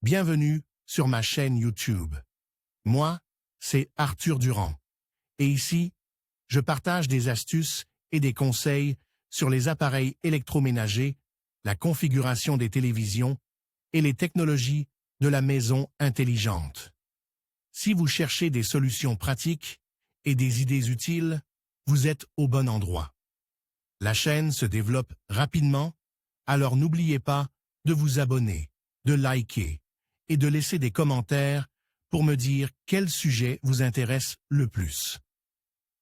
Bienvenue sur ma chaîne YouTube. Moi, c'est Arthur Durand. Et ici, je partage des astuces et des conseils sur les appareils électroménagers, la configuration des télévisions et les technologies de la maison intelligente. Si vous cherchez des solutions pratiques et des idées utiles, vous êtes au bon endroit. La chaîne se développe rapidement, alors n'oubliez pas de vous abonner, de liker et de laisser des commentaires pour me dire quel sujet vous intéresse le plus.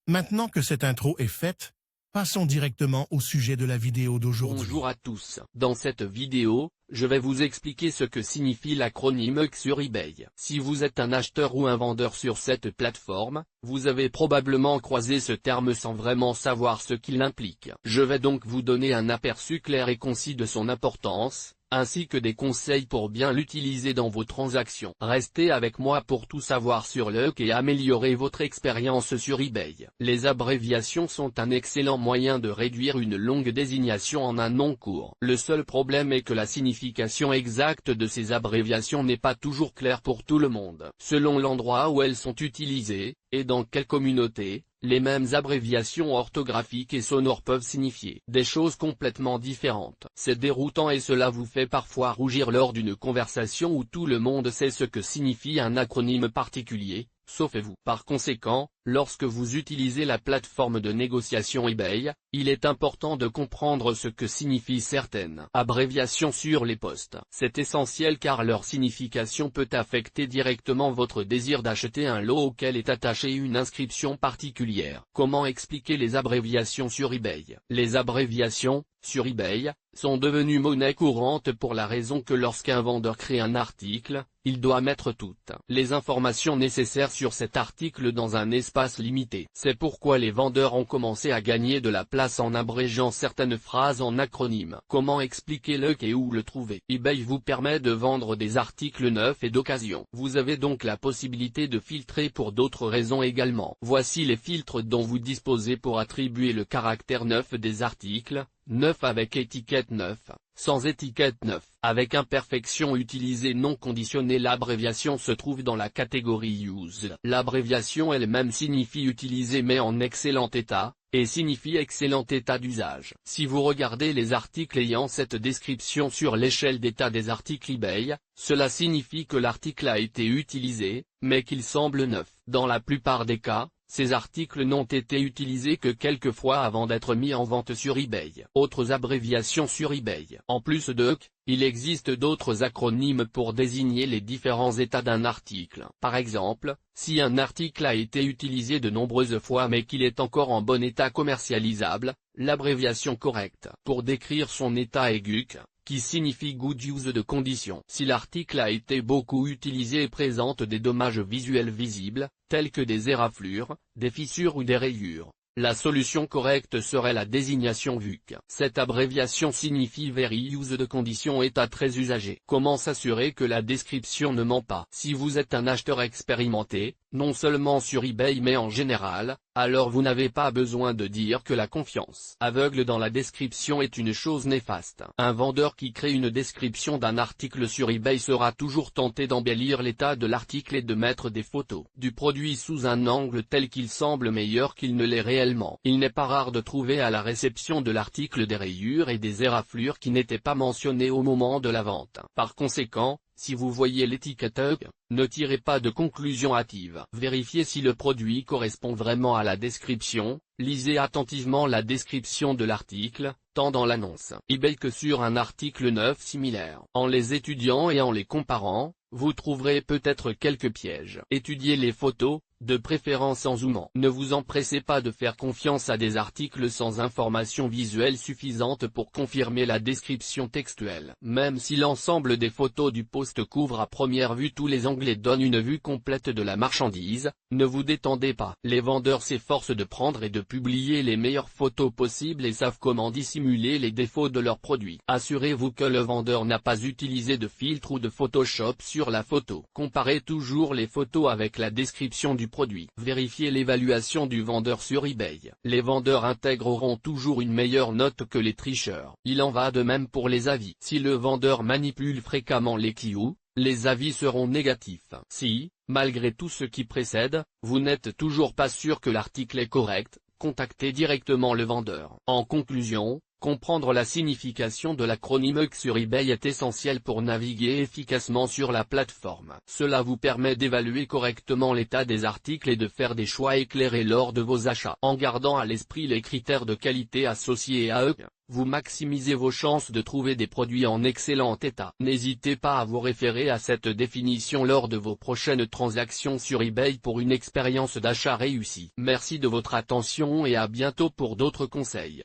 Maintenant que cette intro est faite, passons directement au sujet de la vidéo d'aujourd'hui. Bonjour à tous. Dans cette vidéo, je vais vous expliquer ce que signifie l'acronyme EUC sur eBay. Si vous êtes un acheteur ou un vendeur sur cette plateforme, vous avez probablement croisé ce terme sans vraiment savoir ce qu'il implique. Je vais donc vous donner un aperçu clair et concis de son importance, ainsi que des conseils pour bien l'utiliser dans vos transactions. Restez avec moi pour tout savoir sur l'EUC et améliorer votre expérience sur eBay. Les abréviations sont un excellent moyen de réduire une longue désignation en un nom court. Le seul problème est que la signification exacte de ces abréviations n'est pas toujours claire pour tout le monde. Selon l'endroit où elles sont utilisées, et dans quelle communauté, les mêmes abréviations orthographiques et sonores peuvent signifier des choses complètement différentes. C'est déroutant et cela vous fait parfois rougir lors d'une conversation où tout le monde sait ce que signifie un acronyme particulier, sauf vous. Par conséquent, lorsque vous utilisez la plateforme de négociation eBay, il est important de comprendre ce que signifient certaines abréviations sur les postes. C'est essentiel car leur signification peut affecter directement votre désir d'acheter un lot auquel est attachée une inscription particulière. Comment expliquer les abréviations sur eBay? Les abréviations, sur eBay, sont devenues monnaie courante pour la raison que lorsqu'un vendeur crée un article, il doit mettre toutes les informations nécessaires sur cet article dans un espace limité. C'est pourquoi les vendeurs ont commencé à gagner de la place en abrégeant certaines phrases en acronymes. Comment expliquer l'EUC et où le trouver? eBay vous permet de vendre des articles neufs et d'occasion. Vous avez donc la possibilité de filtrer pour d'autres raisons également. Voici les filtres dont vous disposez pour attribuer le caractère neuf des articles. Neuf avec étiquette neuf, sans étiquette neuf. Avec imperfection utilisée non conditionnée. L'abréviation se trouve dans la catégorie Use. L'abréviation elle-même signifie utiliser mais en excellent état, et signifie excellent état d'usage. Si vous regardez les articles ayant cette description sur l'échelle d'état des articles eBay, cela signifie que l'article a été utilisé, mais qu'il semble neuf. Dans la plupart des cas, ces articles n'ont été utilisés que quelques fois avant d'être mis en vente sur eBay. Autres abréviations sur eBay. En plus de EUC, il existe d'autres acronymes pour désigner les différents états d'un article. Par exemple, si un article a été utilisé de nombreuses fois mais qu'il est encore en bon état commercialisable, l'abréviation correcte pour décrire son état est GUC, qui signifie Good Use de condition. Si l'article a été beaucoup utilisé et présente des dommages visuels visibles, tels que des éraflures, des fissures ou des rayures, la solution correcte serait la désignation VUC. Cette abréviation signifie Very Use de condition état très usagé. Comment s'assurer que la description ne ment pas? Si vous êtes un acheteur expérimenté, non seulement sur eBay mais en général, alors vous n'avez pas besoin de dire que la confiance aveugle dans la description est une chose néfaste. Un vendeur qui crée une description d'un article sur eBay sera toujours tenté d'embellir l'état de l'article et de mettre des photos du produit sous un angle tel qu'il semble meilleur qu'il ne l'est réellement. Il n'est pas rare de trouver à la réception de l'article des rayures et des éraflures qui n'étaient pas mentionnées au moment de la vente. Par conséquent, si vous voyez l'étiquette EUC, ne tirez pas de conclusion hâtive. Vérifiez si le produit correspond vraiment à la description, lisez attentivement la description de l'article, tant dans l'annonce eBay que sur un article neuf similaire. En les étudiant et en les comparant, vous trouverez peut-être quelques pièges. Étudiez les photos, de préférence en zoomant. Ne vous empressez pas de faire confiance à des articles sans information visuelle suffisante pour confirmer la description textuelle. Même si l'ensemble des photos du post couvre à première vue tous les angles et donne une vue complète de la marchandise, ne vous détendez pas. Les vendeurs s'efforcent de prendre et de publier les meilleures photos possibles et savent comment dissimuler les défauts de leurs produits. Assurez-vous que le vendeur n'a pas utilisé de filtre ou de Photoshop sur la photo. Comparez toujours les photos avec la description du produit. Vérifiez l'évaluation du vendeur sur eBay. Les vendeurs intégreront toujours une meilleure note que les tricheurs. Il en va de même pour les avis. Si le vendeur manipule fréquemment les keywords, les avis seront négatifs. Si, malgré tout ce qui précède, vous n'êtes toujours pas sûr que l'article est correct, contactez directement le vendeur. En conclusion, comprendre la signification de l'acronyme EUC sur eBay est essentiel pour naviguer efficacement sur la plateforme. Cela vous permet d'évaluer correctement l'état des articles et de faire des choix éclairés lors de vos achats. En gardant à l'esprit les critères de qualité associés à EUC, vous maximisez vos chances de trouver des produits en excellent état. N'hésitez pas à vous référer à cette définition lors de vos prochaines transactions sur eBay pour une expérience d'achat réussie. Merci de votre attention et à bientôt pour d'autres conseils.